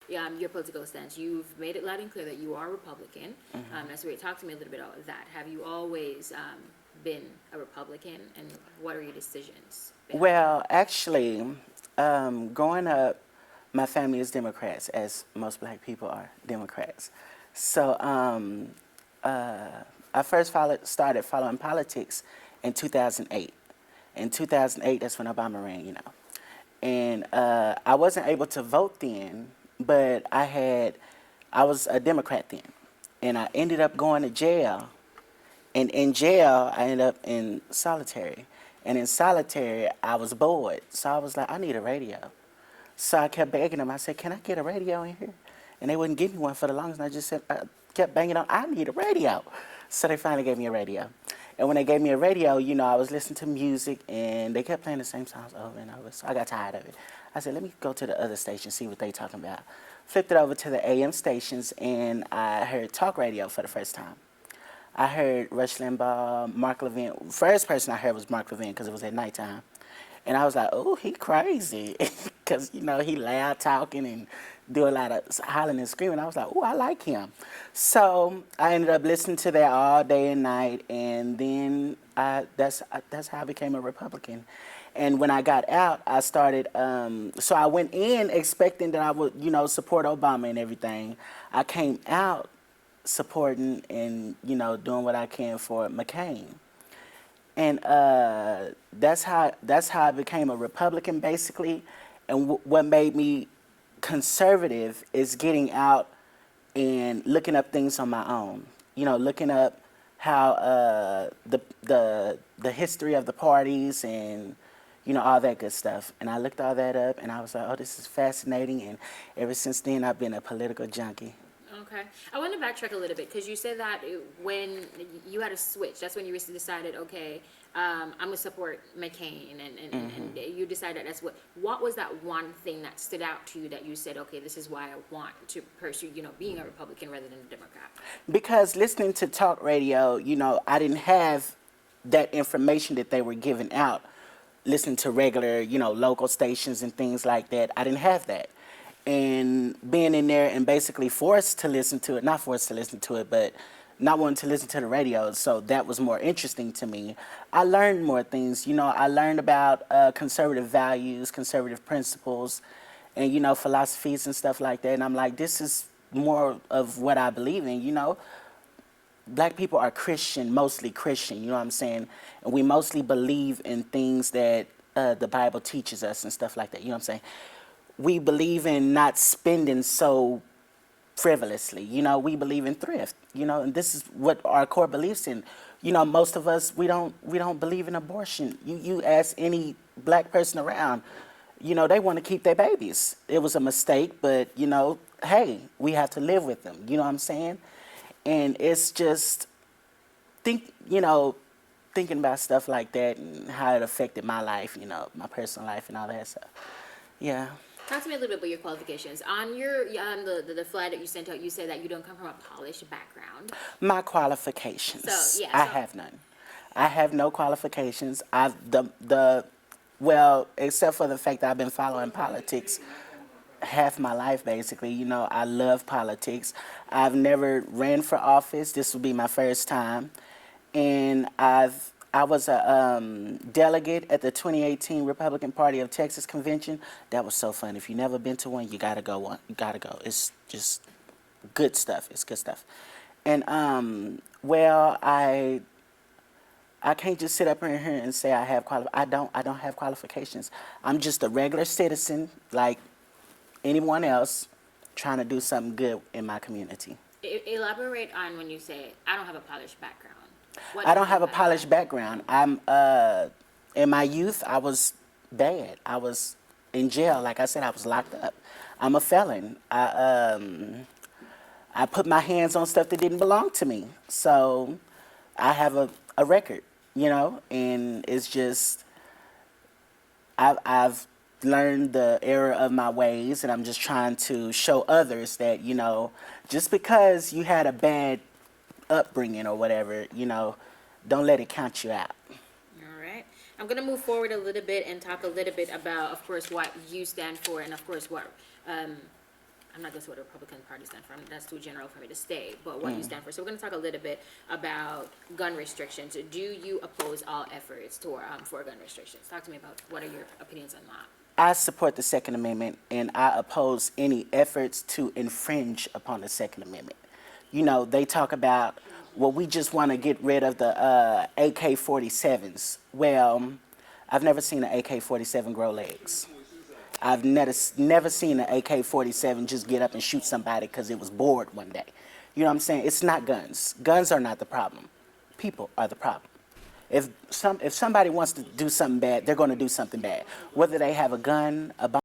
your political stance. You've made it loud and clear that you are Republican. That's great. Talk to me a little bit about that. Have you always been a Republican, and what are your decisions been? Well, actually, growing up, my family is Democrats, as most black people are Democrats. So I first started following politics in 2008. In 2008, that's when Obama ran, And I wasn't able to vote then, but I was a Democrat then. And I ended up going to jail. And in jail, I ended up in solitary. And in solitary, I was bored. So I was like, I need a radio. So I kept begging them. I said, can I get a radio in here? And they wouldn't give me one for the longest. And I just said, I kept banging on, I need a radio. So they finally gave me a radio. And when they gave me a radio, I was listening to music, and they kept playing the same songs over and over. So I got tired of it. I said, let me go to the other station, see what they talking about. Flipped it over to the AM stations, and I heard talk radio for the first time. I heard Rush Limbaugh, Mark Levin. First person I heard was Mark Levin because it was at nighttime. And I was like, oh, he crazy. Because, he loud talking and do a lot of hollering and screaming. I was like, oh, I like him. So I ended up listening to that all day and night. And then that's how I became a Republican. And when I got out, I started, so I went in expecting that I would, support Obama and everything. I came out supporting and, doing what I can for McCain. And that's how I became a Republican, basically. And what made me conservative is getting out and looking up things on my own. Looking up how the history of the parties and all that good stuff. And I looked all that up, and I was like, oh, this is fascinating. And ever since then, I've been a political junkie. Okay. I want to backtrack a little bit because you said that when you had a switch, that's when you decided, okay, I'm going to support McCain, and you decided that's what was that one thing that stood out to you that you said, okay, this is why I want to pursue, being a Republican rather than a Democrat? Because listening to talk radio, I didn't have that information that they were giving out. Listening to regular, local stations and things like that, I didn't have that. And being in there and basically forced to listen to it, not forced to listen to it, but not wanting to listen to the radio, so that was more interesting to me. I learned more things. I learned about conservative values, conservative principles, and, philosophies and stuff like that. And I'm like, this is more of what I believe in, Black people are Christian, mostly Christian, you know what I'm saying? And we mostly believe in things that the Bible teaches us and stuff like that, you know what I'm saying? We believe in not spending so frivolously, we believe in thrift, and this is what our core beliefs in. Most of us, we don't believe in abortion. You ask any black person around, they want to keep their babies. It was a mistake, but, hey, we have to live with them, you know what I'm saying? And it's just thinking about stuff like that and how it affected my life, my personal life and all that stuff. Yeah. Talk to me a little bit about your qualifications. On your the flyer that you sent out, you said that you don't come from a polished background. My qualifications. So, yeah, I have none. I have no qualifications. Well, except for the fact that I've been following politics half my life, basically. I love politics. I've never ran for office. This will be my first time. And I was a delegate at the 2018 Republican Party of Texas convention. That was so fun. If you've never been to one, you gotta go. You gotta go. It's just good stuff. It's good stuff. And well, I can't just sit up in here and say I have I don't have qualifications. I'm just a regular citizen like anyone else trying to do something good in my community. Elaborate on when you say I don't have a polished background. I don't have a polished background. I'm in my youth I was bad. I was in jail. Like I said, I was locked up. I'm a felon. I put my hands on stuff that didn't belong to me. So I have a record, and it's just I've learned the error of my ways, and I'm just trying to show others that, just because you had a bad upbringing or whatever, don't let it count you out. All right. I'm going to move forward a little bit and talk a little bit about, of course, what you stand for and, of course, what I'm not going to say what the Republican Party stands for. That's too general for me to say, but what you stand for. So we're going to talk a little bit about gun restrictions. Do you oppose all efforts for gun restrictions? Talk to me about what are your opinions on that. I support the Second Amendment, and I oppose any efforts to infringe upon the Second Amendment. You know, they talk about, well, we just want to get rid of the AK-47s. Well, I've never seen an AK-47 grow legs. I've never seen an AK-47 just get up and shoot somebody because it was bored one day. You know what I'm saying? It's not guns. Guns are not the problem. People are the problem. If somebody wants to do something bad, they're going to do something bad. Whether they have a gun, a bomb,